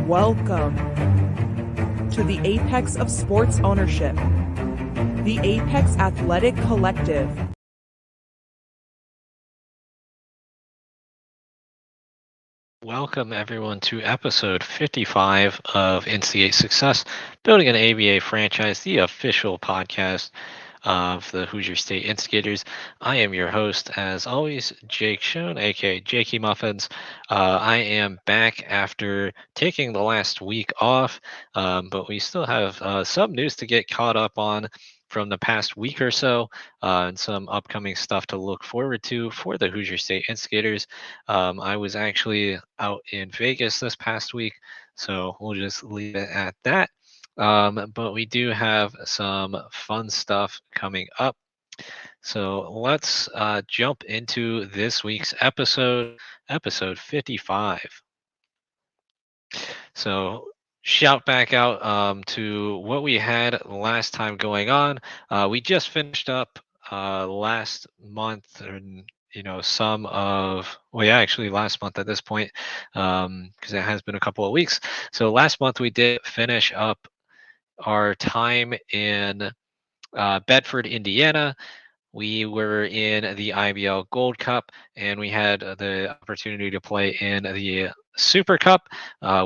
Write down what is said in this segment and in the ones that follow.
Welcome to the apex of sports ownership, the Apex Athletic Collective. Welcome everyone to episode 55 of Instigate Success, building an ABA franchise, the official podcast of the Hoosier State Instigators. I am your host, as always, Jake Schoen, aka Jakey Muffins. I am back after taking the last week off, but we still have some news to get caught up on from the past week or so, and some upcoming stuff to look forward to for the Hoosier State Instigators. I was actually out in Vegas this past week, so we'll just leave it at that. But we do have some fun stuff coming up. So let's jump into this week's episode 55. So shout back out to what we had last time going on. We just finished up last month, and some of, well, yeah, actually last month at this point, because it has been a couple of weeks. So last month we did finish up our time in Bedford, Indiana. We were in the IBL Gold Cup, and we had the opportunity to play in the Super Cup.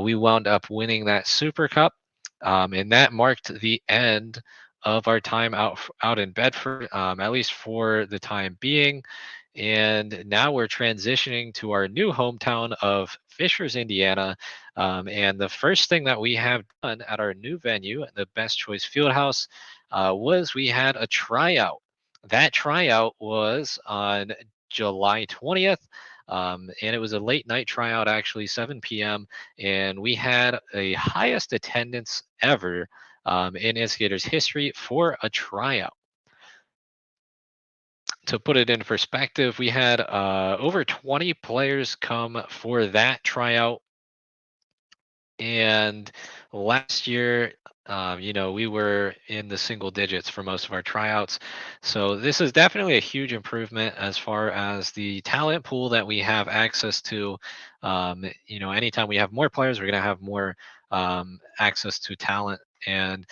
We wound up winning that Super Cup, and that marked the end of our time out in Bedford, at least for the time being. And now we're transitioning to our new hometown of Fishers, Indiana. And the first thing that we have done at our new venue, the Best Choice Fieldhouse, was we had a tryout. That tryout was on July 20th. And it was a late night tryout, actually 7 p.m. And we had a highest attendance ever in Instigators history for a tryout. To put it in perspective, we had over 20 players come for that tryout. And last year, we were in the single digits for most of our tryouts. So this is definitely a huge improvement as far as the talent pool that we have access to. Anytime we have more players, we're going to have more access to talent. And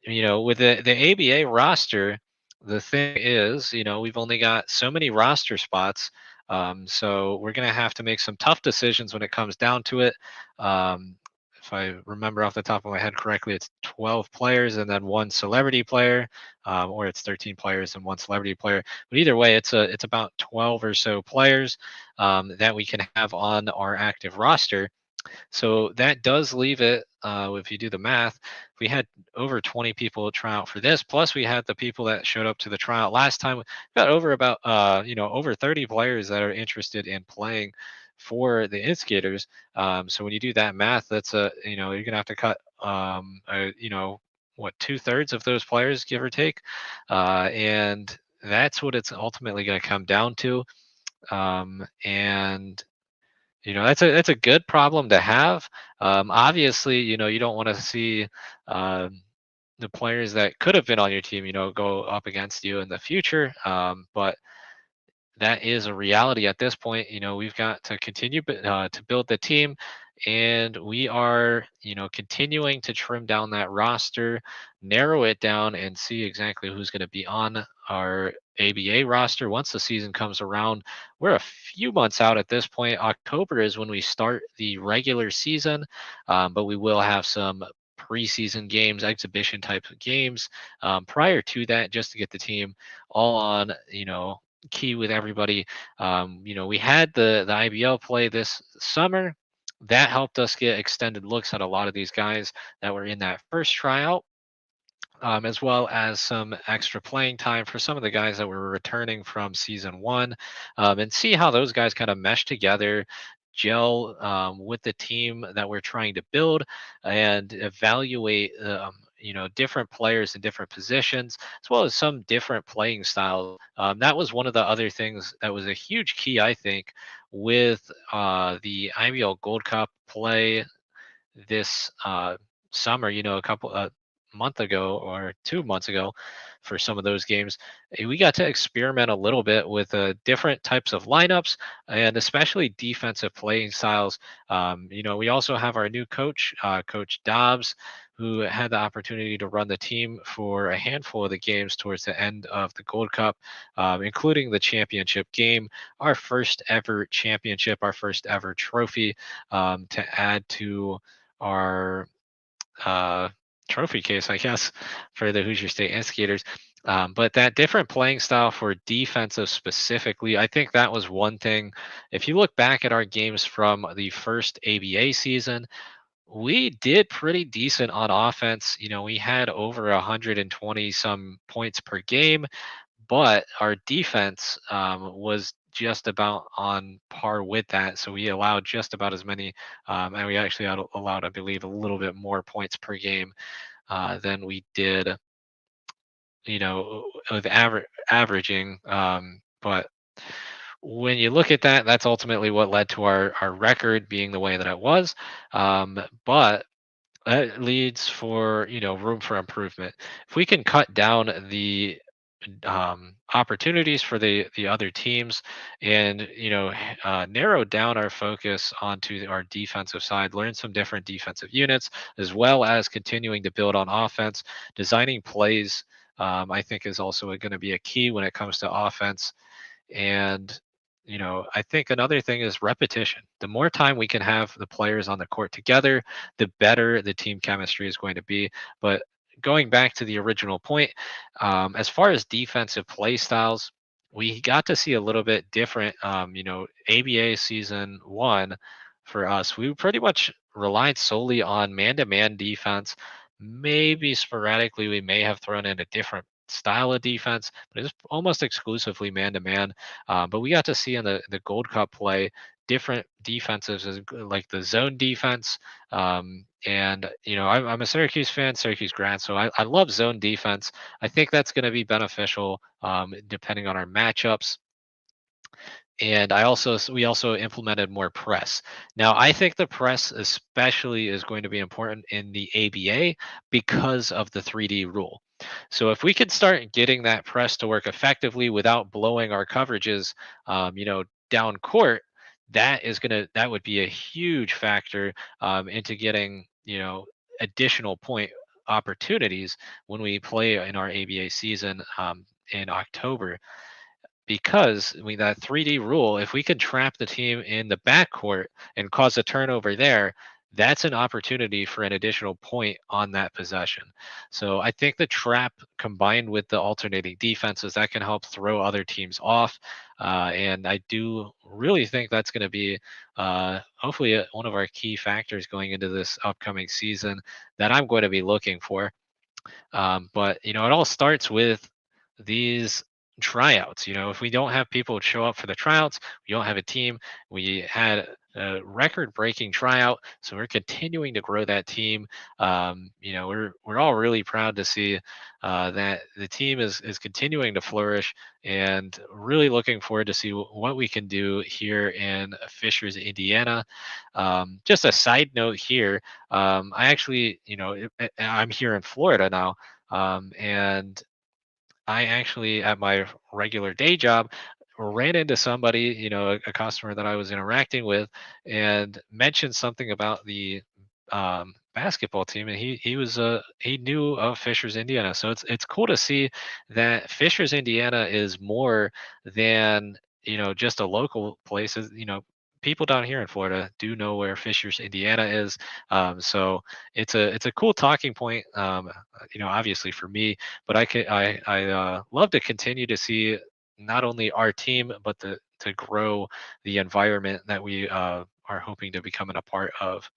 with the ABA roster, the thing is, we've only got so many roster spots. So we're going to have to make some tough decisions when it comes down to it. If I remember off the top of my head correctly, it's 12 players and then one celebrity player, or it's 13 players and one celebrity player. But either way, it's about 12 or so players that we can have on our active roster. So that does leave it, if you do the math, we had over 20 people try out for this. Plus, we had the people that showed up to the tryout last time. We got over about, over 30 players that are interested in playing for the Instigators. So when you do that math, that's you're gonna have to cut, what, 2/3 of those players, give or take, and that's what it's ultimately going to come down to. And that's a good problem to have. Obviously, you don't want to see the players that could have been on your team, go up against you in the future. But that is a reality at this point. We've got to continue to build the team, and we are, continuing to trim down that roster, narrow it down, and see exactly who's going to be on our ABA roster once the season comes around. We're a few months out at this point. October is when we start the regular season, but we will have some preseason games, exhibition type of games prior to that, just to get the team all on, key with everybody. We had the IBL play this summer. That helped us get extended looks at a lot of these guys that were in that first tryout, as well as some extra playing time for some of the guys that were returning from season one, and see how those guys kind of mesh together, gel with the team that we're trying to build, and evaluate different players in different positions, as well as some different playing styles. That was one of the other things that was a huge key, I think, with the IBL Gold Cup play this summer. A couple month ago or 2 months ago for some of those games, we got to experiment a little bit with different types of lineups and especially defensive playing styles. We also have our new coach, Coach Dobbs, who had the opportunity to run the team for a handful of the games towards the end of the Gold Cup, including the championship game, our first ever championship, our first ever trophy, to add to our uh, trophy case, I guess, for the Hoosier State Instigators. But that different playing style for defensive specifically, I think that was one thing. If you look back at our games from the first ABA season, we did pretty decent on offense. We had over 120 some points per game, but our defense was just about on par with that. So we allowed just about as many, and we actually allowed, I believe, a little bit more points per game than we did, with averaging. But when you look at that, that's ultimately what led to our record being the way that it was. But that leads for room for improvement. If we can cut down the opportunities for the other teams, and narrow down our focus onto our defensive side, learn some different defensive units, as well as continuing to build on offense, designing plays. I think is also going to be a key when it comes to offense. And I think another thing is repetition. The more time we can have the players on the court together, the better the team chemistry is going to be. But going back to the original point, as far as defensive play styles, we got to see a little bit different. ABA season one for us, we pretty much relied solely on man-to-man defense. Maybe sporadically, we may have thrown in a different style of defense, but it's almost exclusively man-to-man. But we got to see in the Gold Cup play different defenses, like the zone defense. And I'm a Syracuse fan, Syracuse grad, so I love zone defense. I think that's going to be beneficial depending on our matchups. And we also implemented more press. Now I think the press especially is going to be important in the ABA because of the 3D rule. So if we could start getting that press to work effectively without blowing our coverages, down court, that would be a huge factor into getting additional point opportunities when we play in our ABA season in October. Because that 3D rule, if we could trap the team in the backcourt and cause a turnover there, that's an opportunity for an additional point on that possession. So I think the trap combined with the alternating defenses, that can help throw other teams off. And I do really think that's going to be hopefully one of our key factors going into this upcoming season that I'm going to be looking for. But it all starts with these tryouts. If we don't have people show up for the tryouts, we don't have a team. We had a record-breaking tryout, so we're continuing to grow that team. We're all really proud to see that the team is continuing to flourish, and really looking forward to see what we can do here in Fishers, Indiana. Just a side note here, I actually, I'm here in Florida now, and I actually, at my regular day job, ran into somebody, a customer that I was interacting with, and mentioned something about the basketball team, and he knew of Fishers, Indiana. So it's cool to see that Fishers, Indiana, is more than just a local place. People down here in Florida do know where Fishers, Indiana is. So it's a cool talking point. Obviously for me, but I love to continue to see not only our team, but to grow the environment that we are hoping to becoming a part of.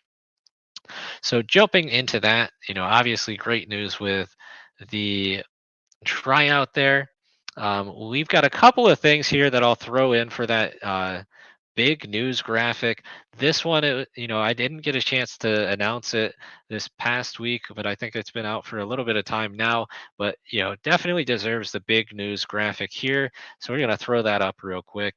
So jumping into that, obviously great news with the tryout there. We've got a couple of things here that I'll throw in for that big news graphic. This one, I didn't get a chance to announce it this past week, but I think it's been out for a little bit of time now. But definitely deserves the big news graphic here. So we're gonna throw that up real quick.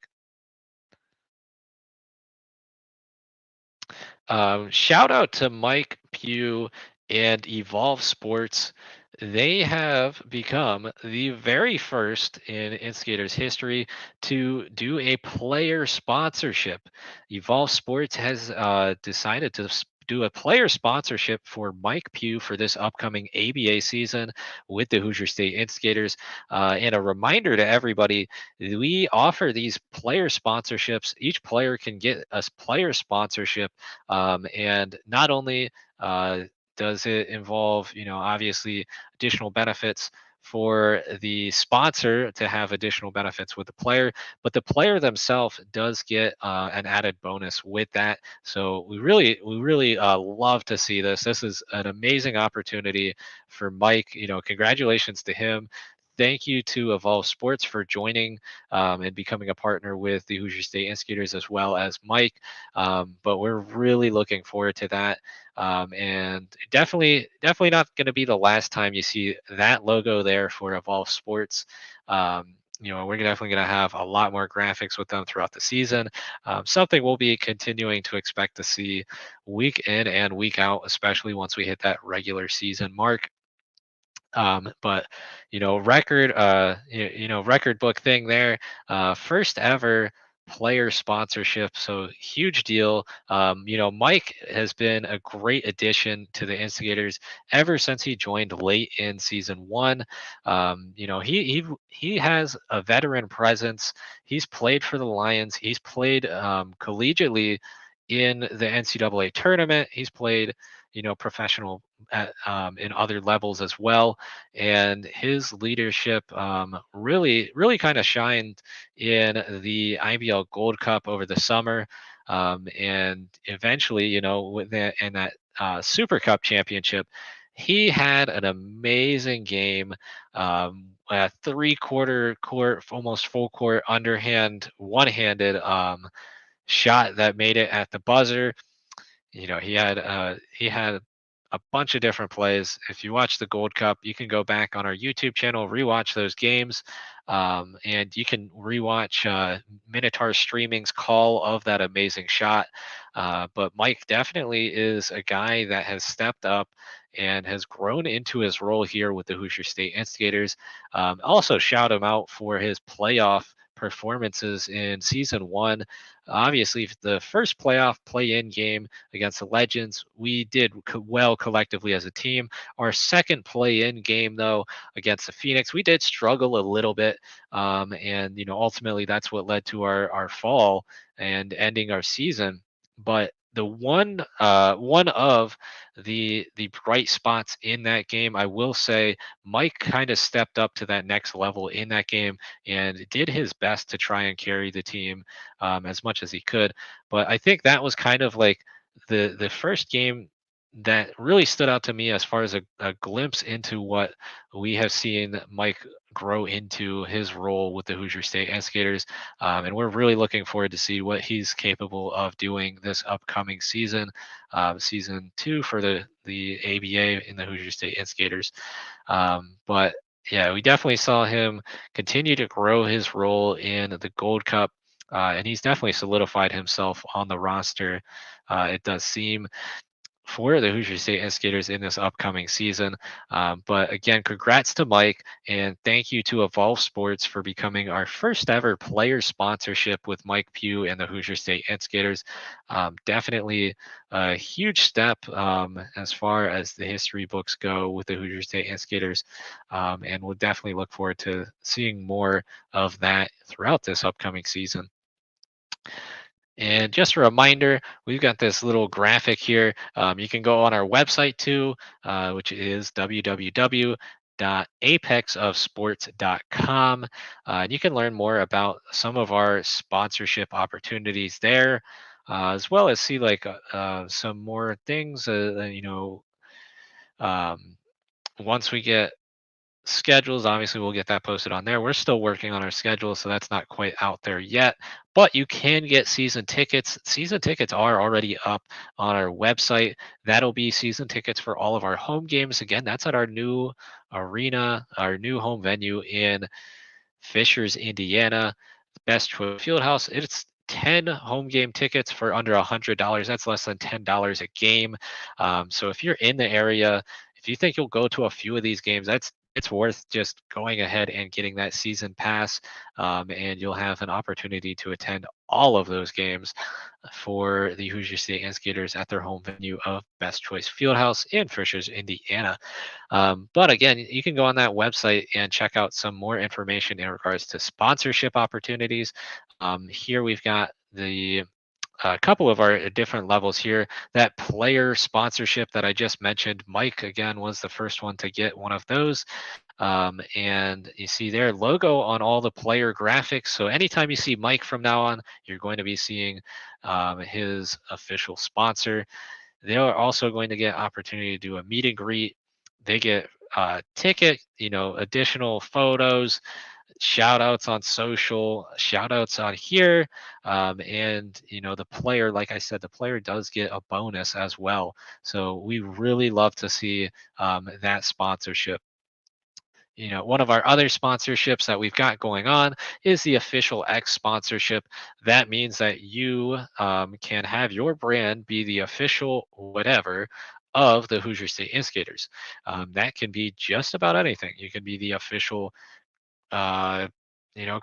Shout out to Mike Pugh And Evolve Sports, they have become the very first in Instigator's history to do a player sponsorship. Evolve Sports has decided to do a player sponsorship for Mike Pugh for this upcoming ABA season with the Hoosier State Instigators. And a reminder to everybody, we offer these player sponsorships. Each player can get a player sponsorship, and not only does it involve, obviously additional benefits for the sponsor to have additional benefits with the player, but the player themselves does get an added bonus with that. So we really love to see this. This is an amazing opportunity for Mike. Congratulations to him. Thank you to Evolve Sports for joining and becoming a partner with the Hoosier State Instigators as well as Mike. But we're really looking forward to that. And definitely not going to be the last time you see that logo there for Evolve Sports. We're definitely going to have a lot more graphics with them throughout the season. Something we'll be continuing to expect to see week in and week out, especially once we hit that regular season mark. But record book thing there, first ever player sponsorship, so huge deal. Mike has been a great addition to the Instigators ever since he joined late in season one. He has a veteran presence. He's played for the Lions. He's played collegiately in the NCAA tournament. He's played professional in other levels as well. And his leadership really kind of shined in the IBL Gold Cup over the summer. And eventually, with that and that Super Cup championship, he had an amazing game. A three-quarter court, almost full court, underhand, one-handed shot that made it at the buzzer. He had a bunch of different plays. If you watch the Gold Cup, you can go back on our YouTube channel, rewatch those games, and you can rewatch Minotaur Streaming's call of that amazing shot. But Mike definitely is a guy that has stepped up and has grown into his role here with the Hoosier State Instigators. Also, shout him out for his playoff performances in season one. Obviously, the first playoff play-in game against the Legends, we did well collectively as a team. Our second play-in game, though, against the Phoenix, we did struggle a little bit, and ultimately that's what led to our fall and ending our season. But the one of the bright spots in that game, I will say, Mike kind of stepped up to that next level in that game and did his best to try and carry the team as much as he could. But I think that was kind of like the first game that really stood out to me as far as a glimpse into what we have seen Mike grow into his role with the Hoosier State Instigators. And we're really looking forward to see what he's capable of doing this upcoming season, season two for the ABA in the Hoosier State Instigators. But yeah, we definitely saw him continue to grow his role in the Gold Cup. And he's definitely solidified himself on the roster, it does seem, for the Hoosier State Instigators in this upcoming season. But again, congrats to Mike, and thank you to Evolve Sports for becoming our first ever player sponsorship with Mike Pugh and the Hoosier State Instigators. Definitely a huge step as far as the history books go with the Hoosier State Instigators, and we'll definitely look forward to seeing more of that throughout this upcoming season. And just a reminder, we've got this little graphic here. You can go on our website too, which is www.apexofsports.com. And you can learn more about some of our sponsorship opportunities there, as well as see like some more things. Um, Once we get schedules, obviously we'll get that posted on there. We're still working on our schedule, so that's not quite out there yet, but you can get season tickets. Season tickets are already up on our website. That'll be season tickets for all of our home games. Again, that's at our new arena, our new home venue in Fishers, Indiana, Best Choice Fieldhouse. It's 10 home game tickets for under $100. That's less than $10 a game. So if you're in the area, if you think you'll go to a few of these games, it's worth just going ahead and getting that season pass, and you'll have an opportunity to attend all of those games for the Hoosier State Instigators at their home venue of Best Choice Fieldhouse in Fishers, Indiana. But again, you can go on that website and check out some more information in regards to sponsorship opportunities. Here we've got a couple of our different levels here. That player sponsorship that I just mentioned, Mike again was the first one to get one of those. And you see their logo on all the player graphics. So anytime you see Mike from now on, you're going to be seeing his official sponsor. They are also going to get opportunity to do a meet and greet. They get ticket, additional photos, shout outs on social, shout outs on here. And the player, like I said, the player does get a bonus as well. So we really love to see that sponsorship. One of our other sponsorships that we've got going on is the official X sponsorship. That means that you can have your brand be the official whatever of the Hoosier State Instigators. That can be just about anything. You can be the official uh,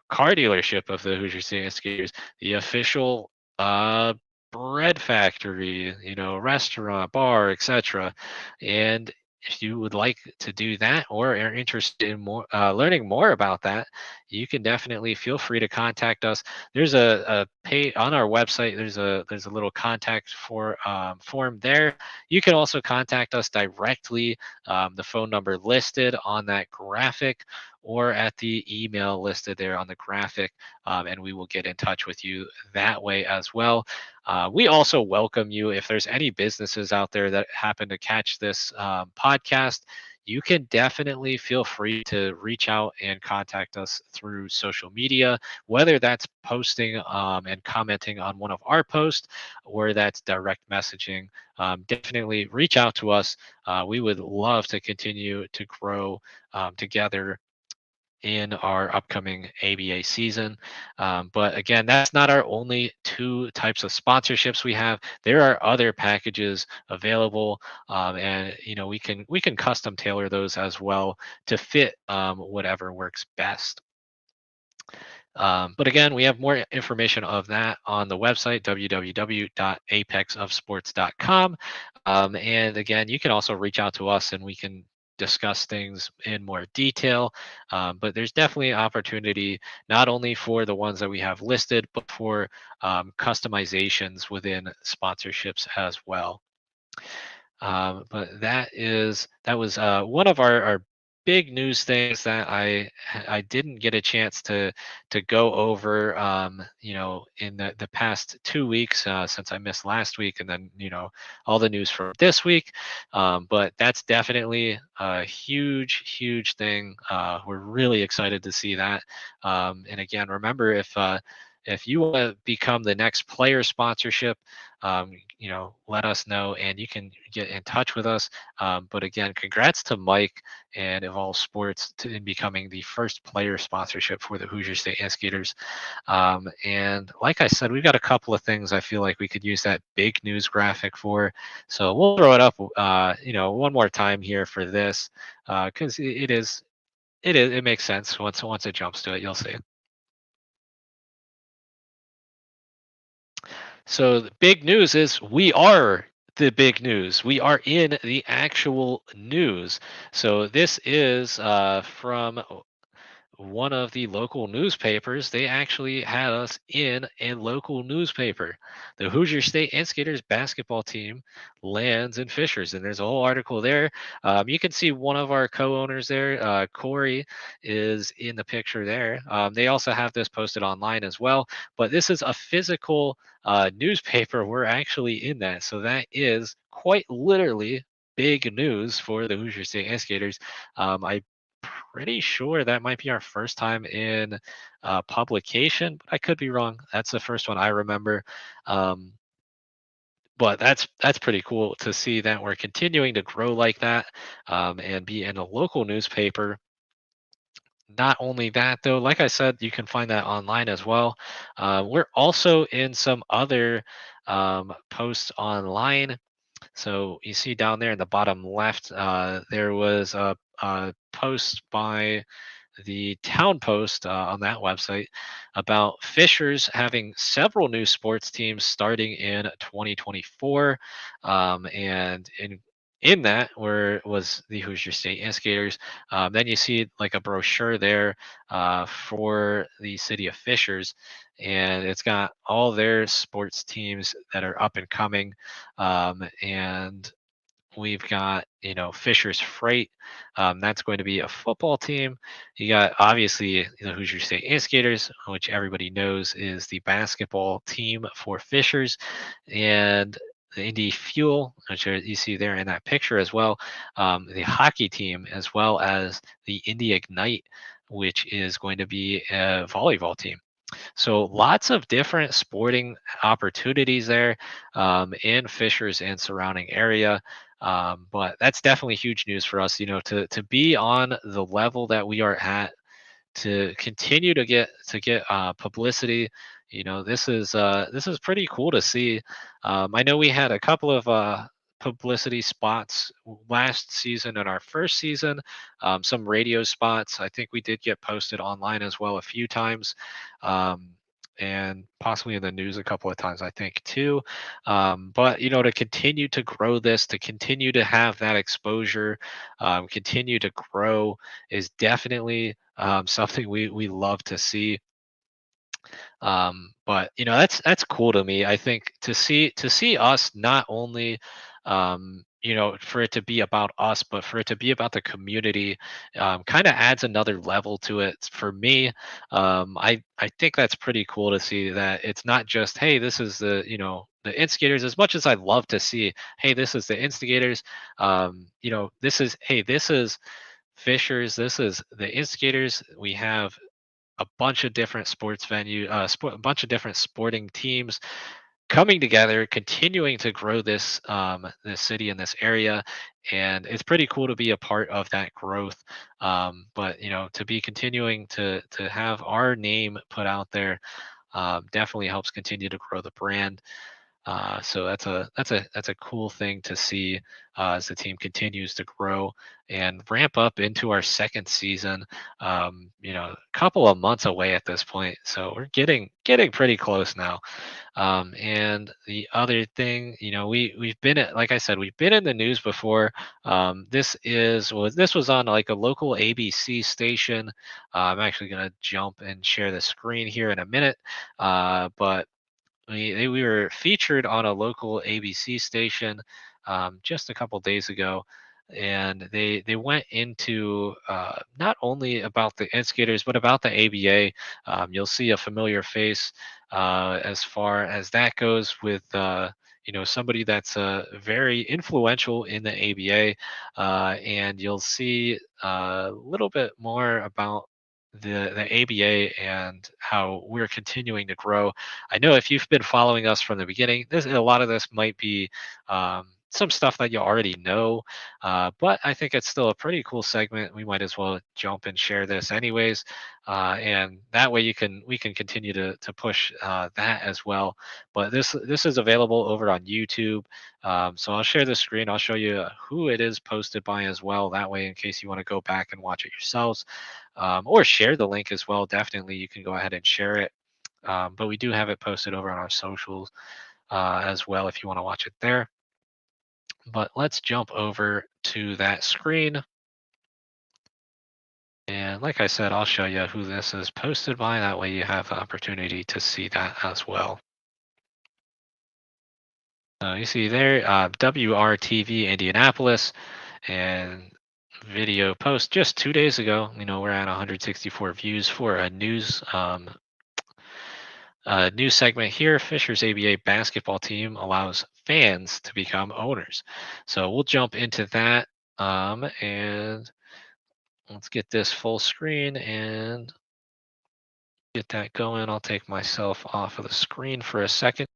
car dealership of the Hoosier State Instigators, the official bread factory, restaurant, bar, etc. And if you would like to do that or are interested in more learning more about that, you can definitely feel free to contact us. There's a pay on our website. There's a little contact form there. You can also contact us directly. The phone number listed on that graphic or at the email listed there on the graphic, and we will get in touch with you that way as well. We also welcome you if there's any businesses out there that happen to catch this podcast. You can definitely feel free to reach out and contact us through social media, whether that's posting and commenting on one of our posts or that's direct messaging. Definitely reach out to us. We would love to continue to grow together in our upcoming ABA season. But again, that's not our only two types of sponsorships we have. There are other packages available, and we can custom tailor those as well to fit whatever works best. But again, we have more information of that on the website, www.apexofsports.com. And again, you can also reach out to us and we can discuss things in more detail. But there's definitely opportunity not only for the ones that we have listed, but for customizations within sponsorships as well. But that was one of our big news things that I didn't get a chance to go over in the past 2 weeks since I missed last week, and then all the news for this week. But that's definitely a huge thing. We're really excited to see that. And again, remember if you want to become the next player sponsorship, let us know and you can get in touch with us. But again, congrats to Mike and Evolve Sports in becoming the first player sponsorship for the Hoosier State Instigators. And like I said, we've got a couple of things I feel like we could use that big news graphic for. So we'll throw it up, one more time here for this, because it makes sense once it jumps to it. You'll see. So the big news is we are the big news. We are in the actual news. So this is from one of the local newspapers. They actually had us in a local newspaper. The Hoosier State Instigators basketball team lands in Fishers, and there's a whole article there. You can see one of our co-owners there, Corey, is in the picture there. They also have this posted online as well, but this is a physical newspaper. We're actually in that, so that is quite literally big news for the Hoosier State Instigators. I pretty sure that might be our first time in publication, but I could be wrong. That's the first one I remember. But that's pretty cool to see that we're continuing to grow like that, and be in a local newspaper. Not only that, though, like I said, you can find that online as well. We're also in some other posts online. So you see down there in the bottom left, there was a post by the Town Post on that website about Fishers having several new sports teams starting in 2024, and in that where was the Hoosier State Instigators. Then you see like a brochure there for the city of Fishers, and it's got all their sports teams that are up and coming, and we've got, Fisher's Freight. That's going to be a football team. You got obviously the Hoosier State Instigators, which everybody knows is the basketball team for Fishers, and the Indy Fuel, which you see there in that picture as well, the hockey team, as well as the Indy Ignite, which is going to be a volleyball team. So lots of different sporting opportunities there in Fishers and surrounding area. But that's definitely huge news for us, to be on the level that we are at, to continue to get publicity. This is pretty cool to see. I know we had a couple of publicity spots last season and our first season, some radio spots. I think we did get posted online as well a few times, um, and possibly in the news a couple of times, I think too. But to continue to grow this, to continue to have that exposure, continue to grow, is definitely something we love to see. But that's cool to me. I think to see us not only for it to be about us, but for it to be about the community, kind of adds another level to it for me. I think that's pretty cool to see that it's not just, hey, this is the instigators. As much as I love to see, hey, this is the instigators. This is Fishers. This is the instigators. We have a bunch of different a bunch of different sporting teams coming together, continuing to grow this city and this area, and it's pretty cool to be a part of that growth. But to be continuing to have our name put out there, definitely helps continue to grow the brand. So that's a cool thing to see as the team continues to grow and ramp up into our second season. A couple of months away at this point, so we're getting pretty close now. And the other thing, we've been like I said, we've been in the news before. This was on like a local ABC station. I'm actually gonna jump and share the screen here in a minute, but we were featured on a local ABC station just a couple days ago, and they went into not only about the instigators but about the ABA. You'll see a familiar face as far as that goes with. Somebody that's very influential in the ABA, and you'll see a little bit more about the ABA and how we're continuing to grow. I know if you've been following us from the beginning, a lot of this might be some stuff that you already know, but I think it's still a pretty cool segment. We might as well jump and share this anyways, and that way we can continue to push that as well. But this is available over on YouTube, so I'll share the screen. I'll show you who it is posted by as well. That way, in case you want to go back and watch it yourselves, or share the link as well. Definitely, you can go ahead and share it. But we do have it posted over on our socials as well if you want to watch it there. But let's jump over to that screen. And like I said, I'll show you who this is posted by. That way you have the opportunity to see that as well. You see there, WRTV Indianapolis, and video post just 2 days ago. We're at 164 views for a news segment here. Fisher's ABA basketball team allows fans to become owners. So we'll jump into that, and let's get this full screen and get that going. I'll take myself off of the screen for a second.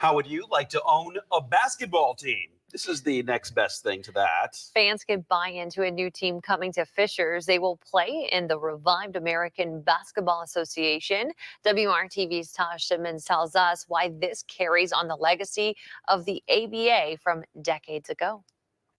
How would you like to own a basketball team? This is the next best thing to that. Fans can buy into a new team coming to Fishers. They will play in the revived American Basketball Association. WRTV's Tosh Simmons tells us why this carries on the legacy of the ABA from decades ago.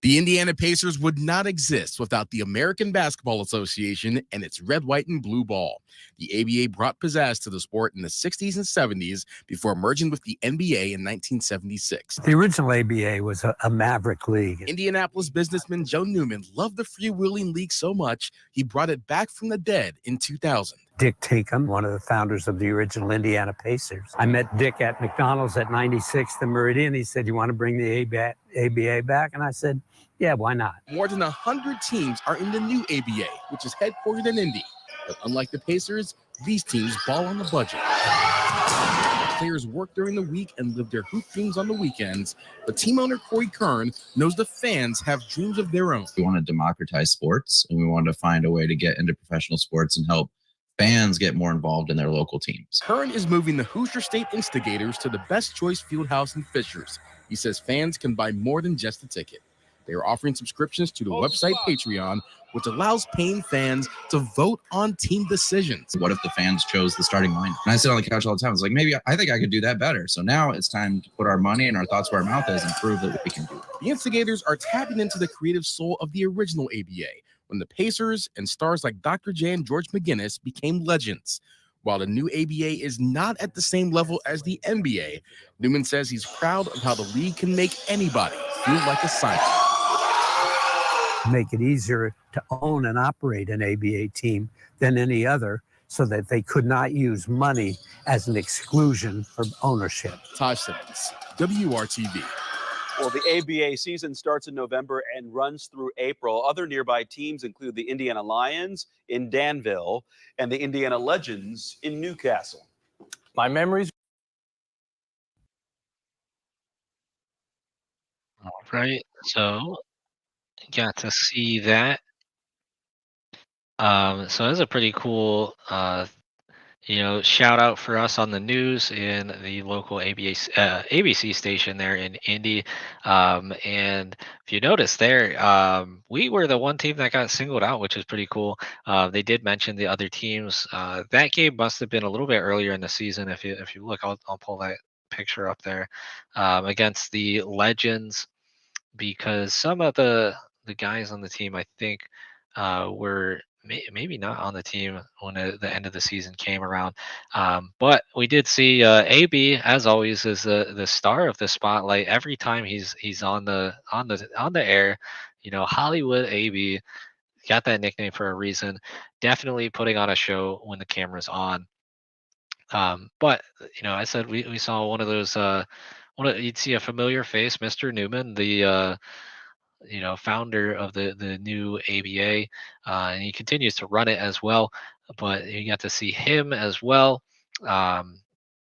The Indiana Pacers would not exist without the American Basketball Association and its red, white, and blue ball. The ABA brought pizzazz to the sport in the 60s and 70s before merging with the NBA in 1976. The original ABA was a maverick league. Indianapolis businessman Joe Newman loved the freewheeling league so much, he brought it back from the dead in 2000. Dick Tinkham, one of the founders of the original Indiana Pacers. I met Dick at McDonald's at 96th and Meridian. He said, "You want to bring the ABA back?" And I said, "Yeah, why not?" More than 100 teams are in the new ABA, which is headquartered in Indy. But unlike the Pacers, these teams ball on the budget. Players work during the week and live their hoop dreams on the weekends. But team owner Corey Kern knows the fans have dreams of their own. We want to democratize sports, and we want to find a way to get into professional sports and help fans get more involved in their local teams. Kern is moving the Hoosier State Instigators to the Best Choice Fieldhouse in Fishers. He says fans can buy more than just a ticket. They are offering subscriptions to the website Patreon, which allows paying fans to vote on team decisions. What if the fans chose the starting line? And I sit on the couch all the time. It's like, maybe I think I could do that better. So now it's time to put our money and our thoughts where our mouth is and prove that we can do it. The Instigators are tapping into the creative soul of the original ABA, when the Pacers and stars like Dr. J and George McGinnis became legends. While the new ABA is not at the same level as the NBA, Newman says he's proud of how the league can make anybody feel like a scientist. Make it easier to own and operate an ABA team than any other, so that they could not use money as an exclusion for ownership. Tosh Simmons, WRTV. Well, the ABA season starts in November and runs through April. Other nearby teams include the Indiana Lions in Danville and the Indiana Legends in Newcastle. My memories. All right, so got to see that. So that's a pretty cool, shout out for us on the news in the local ABC station there in Indy. And if you notice there, we were the one team that got singled out, which is pretty cool. They did mention the other teams. That game must have been a little bit earlier in the season. If you look, I'll pull that picture up there, against the Legends, because some of the guys on the team, I think, were maybe not on the team when the end of the season came around. But we did see AB, as always, is the star of the spotlight every time he's on the air. Hollywood AB got that nickname for a reason. Definitely putting on a show when the camera's on. But I said we saw one of those. You'd see a familiar face, Mr. Newman, the founder of the new ABA, and he continues to run it as well. But you got to see him as well, and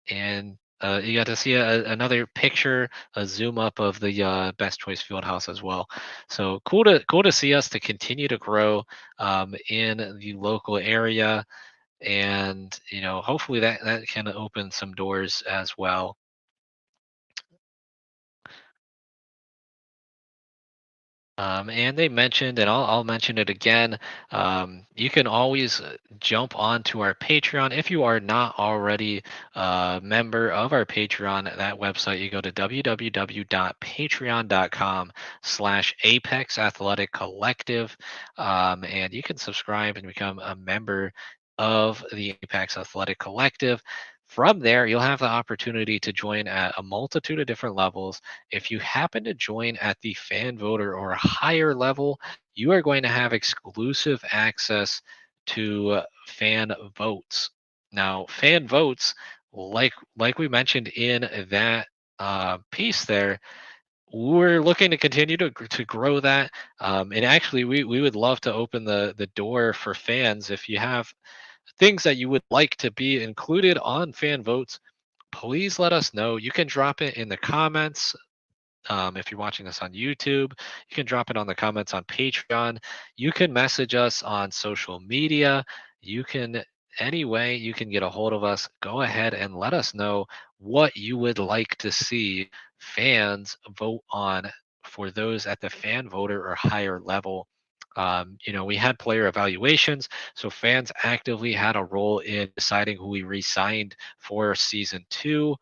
you got to see another picture, a zoom up of the Best Choice Fieldhouse as well. So cool to see us to continue to grow in the local area, and hopefully that can open some doors as well. And they mentioned, and I'll mention it again, you can always jump onto our Patreon. If you are not already a member of our Patreon, that website, you go to www.patreon.com/Apex Athletic Collective, and you can subscribe and become a member of the Apex Athletic Collective. From there, you'll have the opportunity to join at a multitude of different levels. If you happen to join at the fan voter or a higher level, you are going to have exclusive access to fan votes. Now, fan votes, like we mentioned in that piece there, we're looking to continue to grow that. And actually, we would love to open the door for fans. If you have things that you would like to be included on fan votes, please let us know. You can drop it in the comments. If you're watching this on YouTube, you can drop it on the comments on Patreon. You can message us on social media. You can any way you can get a hold of us, go ahead and let us know what you would like to see fans vote on for those at the fan voter or higher level. We had player evaluations, so fans actively had a role in deciding who we re-signed for season 2.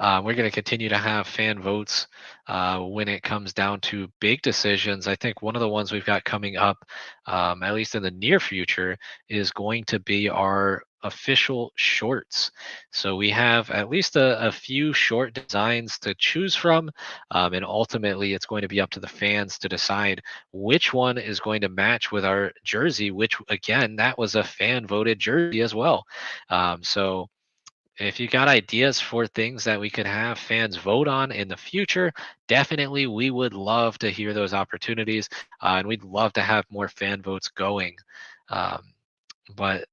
We're going to continue to have fan votes when it comes down to big decisions. I think one of the ones we've got coming up, at least in the near future, is going to be our official shorts. So we have at least a few short designs to choose from, and ultimately it's going to be up to the fans to decide which one is going to match with our jersey, which again, that was a fan voted jersey as well. So if you got ideas for things that we could have fans vote on in the future, definitely we would love to hear those opportunities, and we'd love to have more fan votes going. But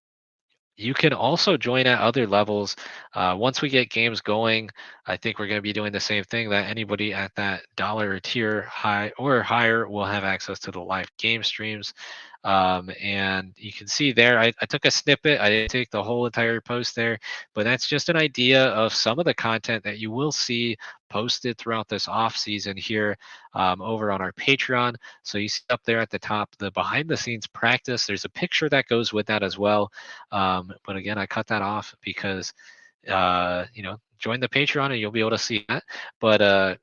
you can also join at other levels. Once we get games going, I think we're going to be doing the same thing, that anybody at that dollar tier high or higher will have access to the live game streams. And you can see there, I took a snippet. I didn't take the whole entire post there, but that's just an idea of some of the content that you will see posted throughout this off season here over on our Patreon. So you see up there at the top, the behind the scenes practice. There's a picture that goes with that as well. But again, I cut that off because, join the Patreon and you'll be able to see that. But,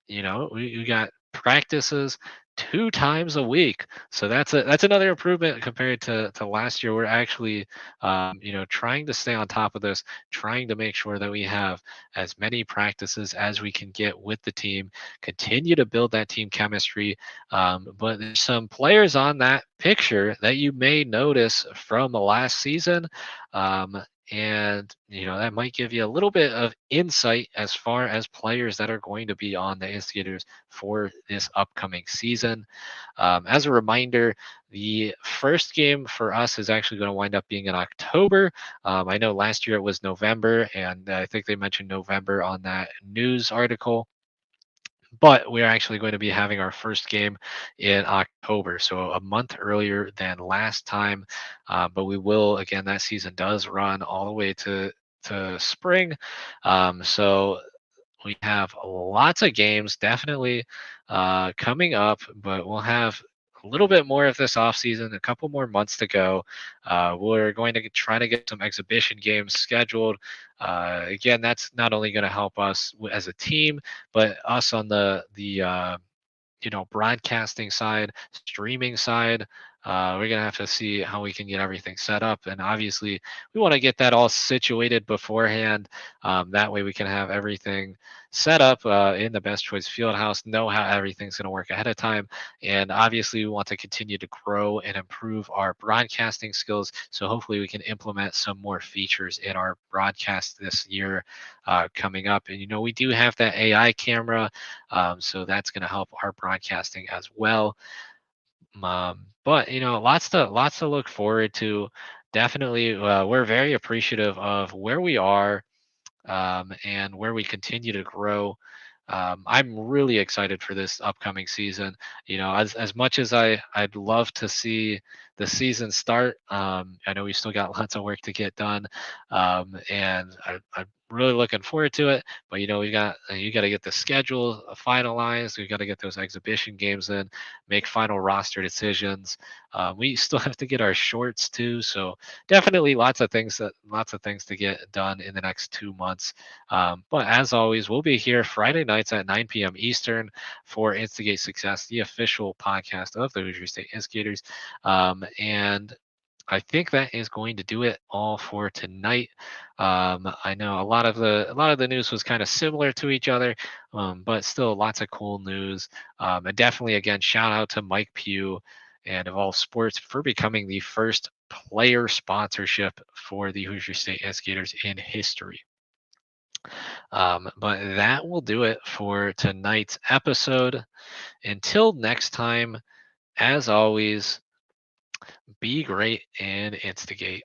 we got practices 2 times a week, so that's another improvement compared to last year. We're actually trying to stay on top of this, trying to make sure that we have as many practices as we can get with the team, continue to build that team chemistry. But there's some players on that picture that you may notice from the last season, and that might give you a little bit of insight as far as players that are going to be on the Instigators for this upcoming season. As a reminder, the first game for us is actually going to wind up being in October. I know last year it was November, and I think they mentioned November on that news article. But we're actually going to be having our first game in October, so a month earlier than last time. But we will, again, that season does run all the way to spring. So we have lots of games definitely coming up, but we'll have a little bit more of this off season, a couple more months to go. We're going to try to get some exhibition games scheduled. Again, that's not only going to help us as a team, but us on the broadcasting side, streaming side. We're gonna have to see how we can get everything set up, and obviously we want to get that all situated beforehand. That way we can have everything set up in the Best Choice Fieldhouse, know how everything's going to work ahead of time, and obviously we want to continue to grow and improve our broadcasting skills. So hopefully we can implement some more features in our broadcast this year coming up. And we do have that AI camera, so that's going to help our broadcasting as well. But lots to look forward to. Definitely, we're very appreciative of where we are and where we continue to grow. I'm really excited for this upcoming season. As much as I'd love to see the season start, I know we still got lots of work to get done, and I'm really looking forward to it. But you got to get the schedule finalized. We got to get those exhibition games in, make final roster decisions. We still have to get our shorts too. So definitely lots of things to get done in the next 2 months. But as always, we'll be here Friday nights at 9 p.m. Eastern for Instigate Success, the official podcast of the Hoosier State Instigators. And I think that is going to do it all for tonight. I know a lot of the news was kind of similar to each other, but still lots of cool news. And definitely, again, shout out to Mike Pugh and Evolve Sports for becoming the first player sponsorship for the Hoosier State Instigators in history. But that will do it for tonight's episode. Until next time, as always, be great and instigate.